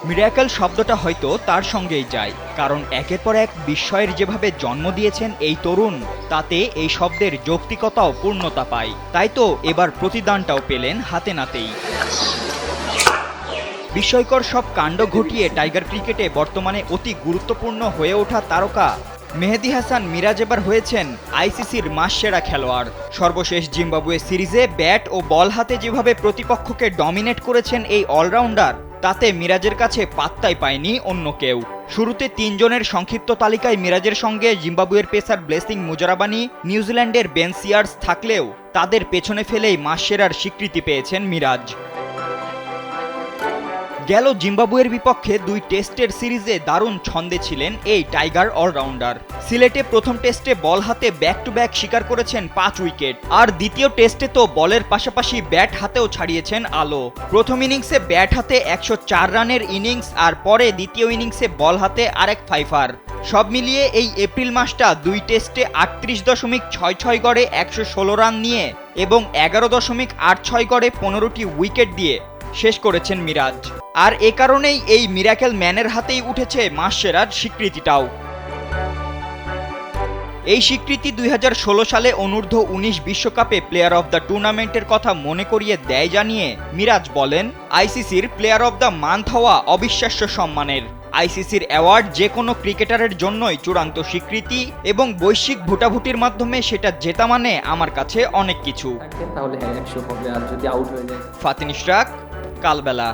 Miracle শব্দটা হয়তো তার সঙ্গেই যায়, কারণ একের পর এক বিস্ময়ের যেভাবে জন্ম দিয়েছেন এই তরুণ, তাতে এই শব্দের যৌক্তিকতাও পূর্ণতা পায়। তাই তো এবার প্রতিদানটাও পেলেন হাতে নাতেই। বিস্ময়কর সব কাণ্ড ঘটিয়ে টাইগার ক্রিকেটে বর্তমানে অতি গুরুত্বপূর্ণ হয়ে ওঠা তারকা মেহেদী হাসান মিরাজ এবার হয়েছেন আইসিসির মাসসেরা খেলোয়াড়। সর্বশেষ জিম্বাবুয়ে সিরিজে ব্যাট ও বল হাতে যেভাবে প্রতিপক্ষকে ডমিনেট করেছেন এই অলরাউন্ডার, তাতে মিরাজের কাছে পাত্তাই পায়নি অন্য কেউ। শুরুতে ৩ জনের সংক্ষিপ্ত তালিকায় মিরাজের সঙ্গে জিম্বাবুয়ের পেসার ব্লেসিং মুজারাবানি, নিউজিল্যান্ডের বেন সিয়ার্স থাকলেও তাদের পেছনে ফেলেই মাসসেরার স্বীকৃতি পেয়েছেন মিরাজ। গেল জিম্বাবুয়ের বিপক্ষে 2 টেস্টের সিরিজে দারুণ ছন্দে ছিলেন এই টাইগার অলরাউন্ডার। সিলেটে প্রথম টেস্টে বল হাতে ব্যাক টু ব্যাক শিকার করেছেন 5 উইকেট, আর দ্বিতীয় টেস্টে তো বলের পাশাপাশি ব্যাট হাতেও ছাড়িয়েছেন আলো। প্রথম ইনিংসে ব্যাট হাতে 104 রানের ইনিংস, আর পরে দ্বিতীয় ইনিংসে বল হাতে আরেক ফাইফার। সব মিলিয়ে এই এপ্রিল মাসটা 2 টেস্টে 38.66 গড়ে 116 রান নিয়ে এবং 11.86 গড়ে 15টি উইকেট দিয়ে শেষ করেছেন মিরাজ। আর এ কারণেই এই মিরাকেল ম্যানের হাতেই উঠেছে মাসসেরার স্বীকৃতিটাও। এই স্বীকৃতি 2016 সালে অনূর্ধ্ব 19 বিশ্বকাপে প্লেয়ার অব দ্য টুর্নামেন্টের কথা মনে করিয়ে দেয় জানিয়ে মিরাজ বলেন, আইসিসির প্লেয়ার অব দ্য মান্থ হওয়া অবিশ্বাস্য সম্মানের। আইসিসির অ্যাওয়ার্ড যে কোনো ক্রিকেটারের জন্যই চূড়ান্ত স্বীকৃতি, এবং বৈশ্বিক ভোটাভুটির মাধ্যমে সেটা জেতা মানে আমার কাছে অনেক কিছু। তাহলে হ্যাঁ 100 হবে, আর যদি আউট হয়ে যায়। ফাতিন ইশরাক, কালবেলা।